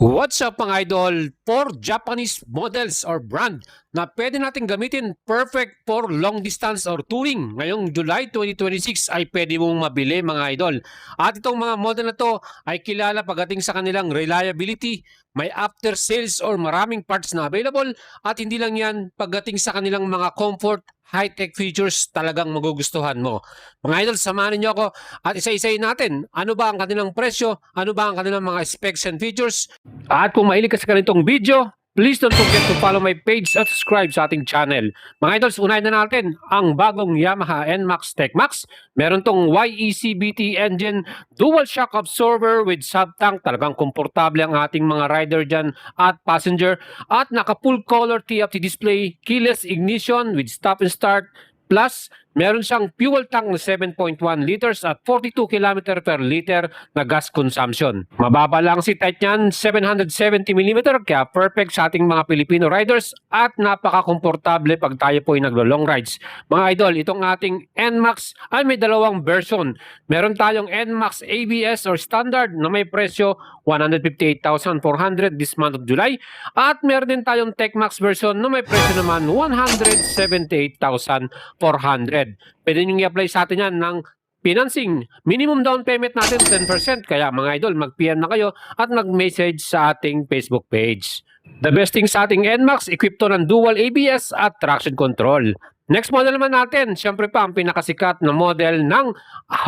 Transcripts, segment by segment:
What's up mga idol? For Japanese models or brand na pwede natin gamitin perfect for long distance or touring. Ngayong July 2026 ay pwede mong mabili mga idol. At itong mga model na to ay kilala pagdating sa kanilang reliability, may after sales or maraming parts na available at hindi lang yan pagdating sa kanilang mga comfort, high-tech features talagang magugustuhan mo. Mga idol, samahan niyo ako at isa-isayin natin ano ba ang kanilang presyo, ano ba ang kanilang mga specs and features. At kung mahilig ka sa ganitong video, please don't forget to follow my page at subscribe sa ating channel. Mga idols, unahin na natin ang bagong Yamaha NMAX TechMax. Meron tong YECBT engine, dual shock absorber with sub-tank. Talagang komportable ang ating mga rider dyan at passenger. At naka full color TFT display, keyless ignition with stop and start. Plus, meron siyang fuel tank na 7.1 liters at 42 km per liter na gas consumption. Mababa lang si type niyan, 770mm, kaya perfect sa ating mga Filipino riders at napaka-komportable pag tayo po ay naglo-long rides. Mga idol, itong ating NMAX ay may dalawang version. Meron tayong NMAX ABS or standard na may presyo 158,400 this month of July at meron din tayong TechMax version na may presyo naman 178,400. Pwede nyo i-apply sa atin yan ng financing. Minimum down payment natin 10%. Kaya mga idol, mag-PM na kayo at mag-message sa ating Facebook page. The best thing sa ating NMAX, equipped to ng dual ABS at traction control. Next model naman natin, syempre pa ang pinakasikat na model ng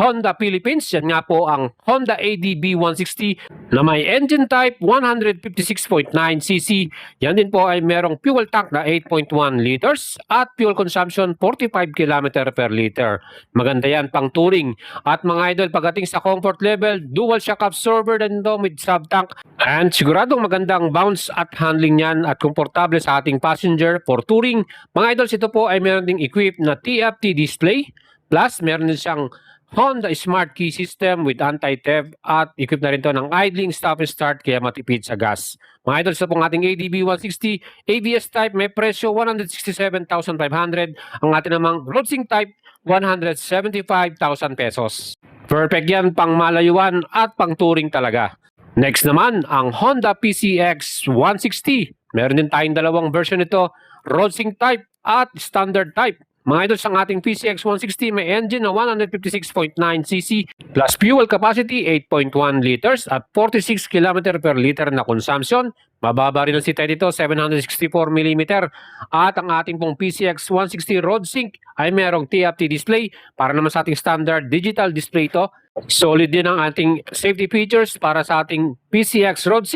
Honda Philippines. Yan nga po ang Honda ADB 160 na may engine type 156.9cc. Yan din po ay merong fuel tank na 8.1 liters at fuel consumption 45 km per liter. Maganda yan pang touring. At mga idol, pagdating sa comfort level, dual shock absorber din ito with sub-tank. And siguradong magandang bounce at handling yan at komportable sa ating passenger for touring. Mga idols, ito po ay meron ding equipped na TFT display. Plus, meron din siyang Honda Smart Key System with anti-theft at equipped na rin ito ng idling, stop and start kaya matipid sa gas. Mga idols, ito pong ating ADB 160 ABS type may presyo 167,500. Ang ating namang Roadsync type 175,000 pesos. Perfect yan pang malayuan at pang touring talaga. Next naman, ang Honda PCX 160. Meron din tayong dalawang version nito, Roadsync type at standard type. Mga idol, ang ating PCX 160 may engine na 156.9cc plus fuel capacity 8.1 liters at 46 km per liter na consumption. Mababa rin ang sitay dito, 764mm. At ang ating pong PCX 160 Roadsync ay merong TFT display para naman sa ating standard digital display ito. Solid din ang ating safety features para sa ating PCX Roadsync.